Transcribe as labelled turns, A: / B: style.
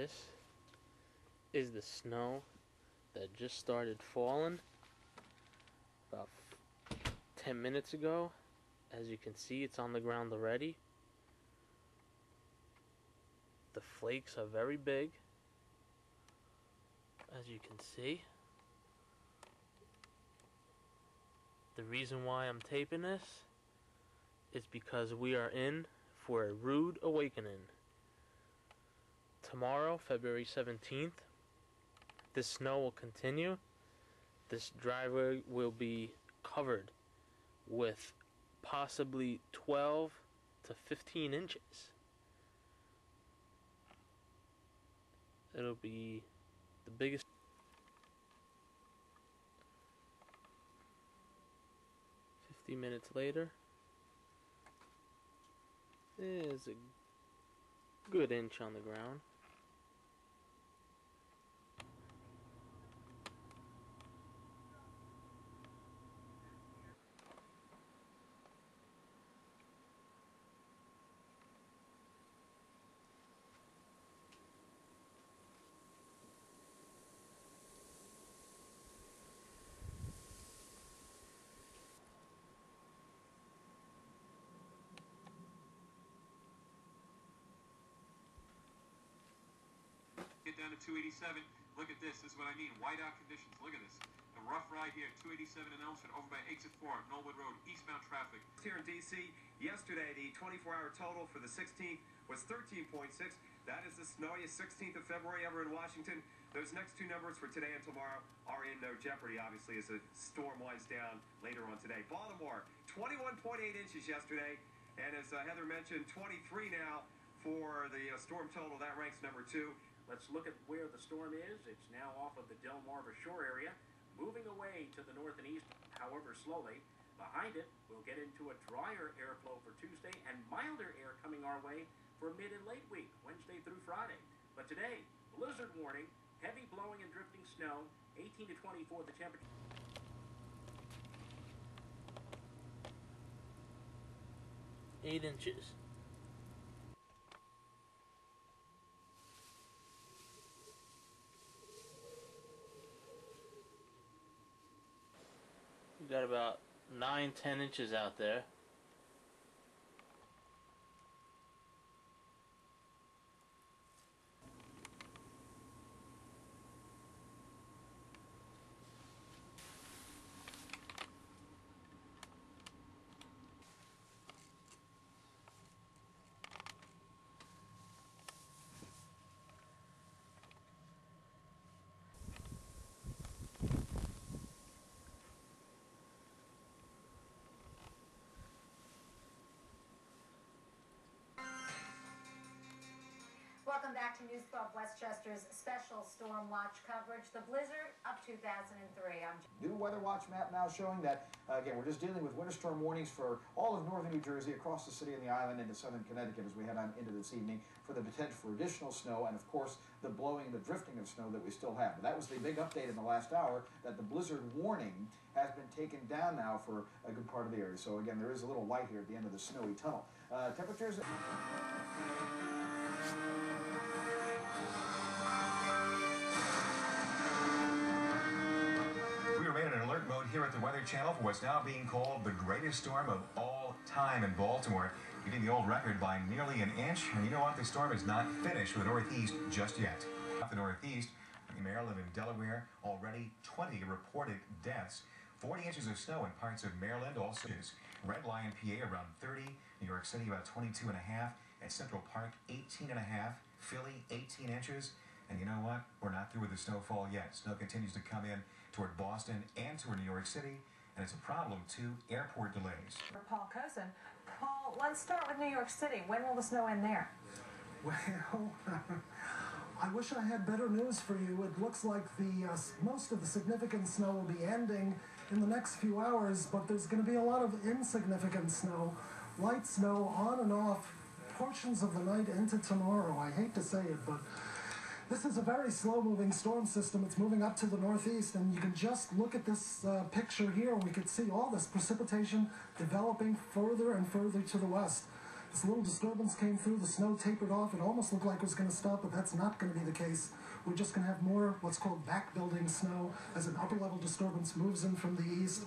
A: This is the snow that just started falling about 10 minutes ago. As you can see, it's on the ground already. The flakes are very big, as you can see. The reason why I'm taping this is because we are in for a rude awakening. Tomorrow, February 17th, this snow will continue. This driveway will be covered with possibly 12 to 15 inches. It'll be the biggest. 50 minutes later, there's a good inch on the ground.
B: Get down to 287. Look at this. This is what I mean. Whiteout conditions. Look at this. The rough ride here. 287 in Elmsford over by Exit 4, Knollwood Road, eastbound traffic.
C: Here in D.C., yesterday the 24-hour total for the 16th was 13.6. That is the snowiest 16th of February ever in Washington. Those next two numbers for today and tomorrow are in no jeopardy, obviously, as the storm winds down later on today. Baltimore, 21.8 inches yesterday. And as Heather mentioned, 23 now for the storm total. That ranks number 2.
D: Let's look at where the storm is. It's now off of the Delmarva Shore area, moving away to the north and east, however slowly. Behind it, we'll get into a drier airflow for Tuesday and milder air coming our way for mid and late week, Wednesday through Friday. But today, blizzard warning, heavy blowing and drifting snow, 18 to 24 the temperature.
A: Eight inches. We got about 9-10 inches out there.
E: Welcome back to News 12 Westchester's special storm watch coverage. The blizzard of 2003.
F: New weather watch map now showing that, again, we're just dealing with winter storm warnings for all of northern New Jersey, across the city and the island, into southern Connecticut as we head on into this evening for the potential for additional snow and, of course, the blowing and the drifting of snow that we still have. But that was the big update in the last hour, that the blizzard warning has been taken down now for a good part of the area. So, again, there is a little light here at the end of the snowy tunnel. Temperatures...
C: Here at the Weather Channel for what's now being called the greatest storm of all time in Baltimore, beating the old record by nearly an inch. And you know what? The storm is not finished for the Northeast just yet. Off the Northeast, Maryland and Delaware, already 20 reported deaths. 40 inches of snow in parts of Maryland, also is Red Lion, PA, around 30. New York City, about 22 and a half. At Central Park, 18 and a half. Philly, 18 inches. And you know what? We're not through with the snowfall yet. Snow continues to come in toward Boston and toward New York City, and it's a problem too. Airport delays.
G: Paul Cousin. Paul, let's start with New York City. When will the snow end there?
H: Well, I wish I had better news for you. It looks like the most of the significant snow will be ending in the next few hours, but there's going to be a lot of insignificant snow, light snow on and off portions of the night into tomorrow. I hate to say it, but this is a very slow-moving storm system. It's moving up to the northeast, and you can just look at this picture here. We could see all this precipitation developing further and further to the west. This little disturbance came through, the snow tapered off, it almost looked like it was going to stop, but that's not going to be the case. We're just going to have more what's called back-building snow as an upper-level disturbance moves in from the east.